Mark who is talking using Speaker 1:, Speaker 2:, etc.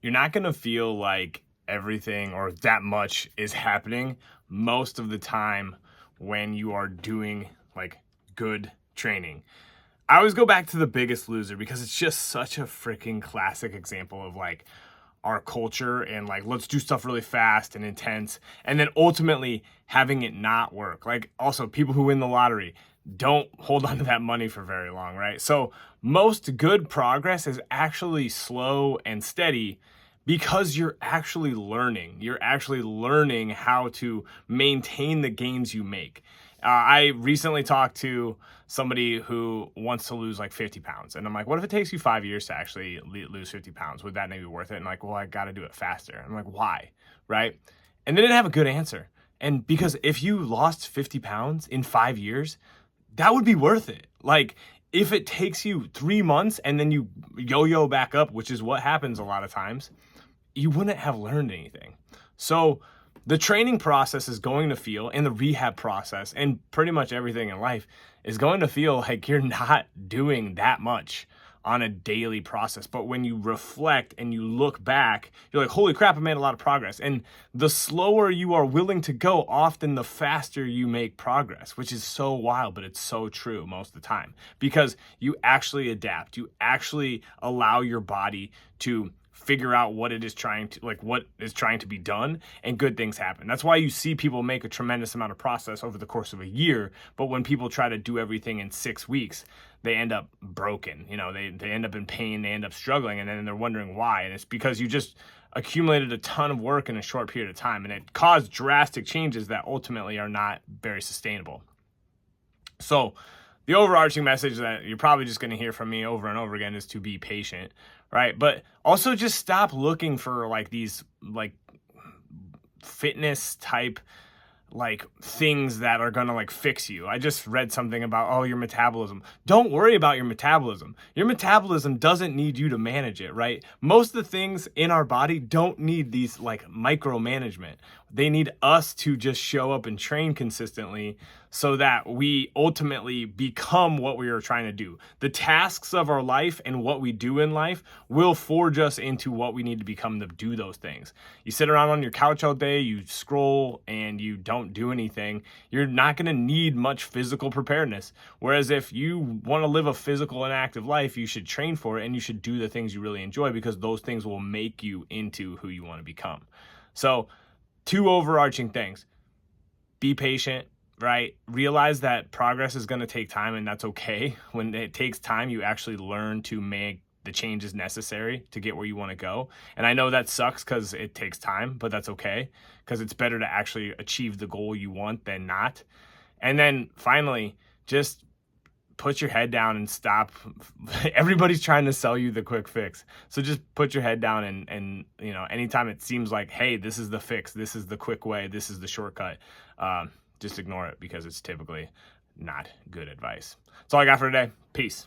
Speaker 1: you're not going to feel like everything or that much is happening most of the time when you are doing like good training. I always go back to The Biggest Loser because it's just such a freaking classic example of like our culture and like let's do stuff really fast and intense and then ultimately having it not work. Like also people who win the lottery don't hold on to that money for very long, right? So most good progress is actually slow and steady because you're actually learning. You're actually learning how to maintain the gains you make. I recently talked to somebody who wants to lose like 50 pounds. And I'm like, what if it takes you 5 years to actually lose 50 pounds? Would that maybe be worth it? And like, well, I got to do it faster. I'm like, why? Right. And they didn't have a good answer. And because if you lost 50 pounds in 5 years, that would be worth it. Like, if it takes you 3 months and then you yo-yo back up, which is what happens a lot of times, you wouldn't have learned anything. So the training process is going to feel, and the rehab process, and pretty much everything in life is going to feel like you're not doing that much on a daily process. But when you reflect and you look back, you're like, holy crap, I made a lot of progress. And the slower you are willing to go, often the faster you make progress, which is so wild, but it's so true most of the time because you actually adapt. You actually allow your body to figure out what it is trying to, like what is trying to be done, and good things happen. That's why you see people make a tremendous amount of progress over the course of a year, but when people try to do everything in 6 weeks, they end up broken. You know, they end up in pain, they end up struggling, and then they're wondering why. And it's because you just accumulated a ton of work in a short period of time, and it caused drastic changes that ultimately are not very sustainable. So the overarching message that you're probably just going to hear from me over and over again is to be patient, right? But also just stop looking for like these like fitness type like things that are gonna like fix you. I just read something about, oh, your metabolism. Don't worry about your metabolism. Your metabolism doesn't need you to manage it, right? Most of the things in our body don't need these like micromanagement. They need us to just show up and train consistently so that we ultimately become what we are trying to do. The tasks of our life and what we do in life will forge us into what we need to become to do those things. You sit around on your couch all day, you scroll, and you don't do anything, you're not going to need much physical preparedness. Whereas if you want to live a physical and active life, you should train for it and you should do the things you really enjoy because those things will make you into who you want to become. So, two overarching things. Be patient, right? Realize that progress is going to take time, and that's okay. When it takes time, you actually learn to make the changes necessary to get where you want to go. And I know that sucks because it takes time, but that's okay because it's better to actually achieve the goal you want than not. And then finally, just put your head down and stop. Everybody's trying to sell you the quick fix. So just put your head down and you know, anytime it seems like, hey, this is the fix, this is the quick way, this is the shortcut, just ignore it because it's typically not good advice. That's all I got for today. Peace.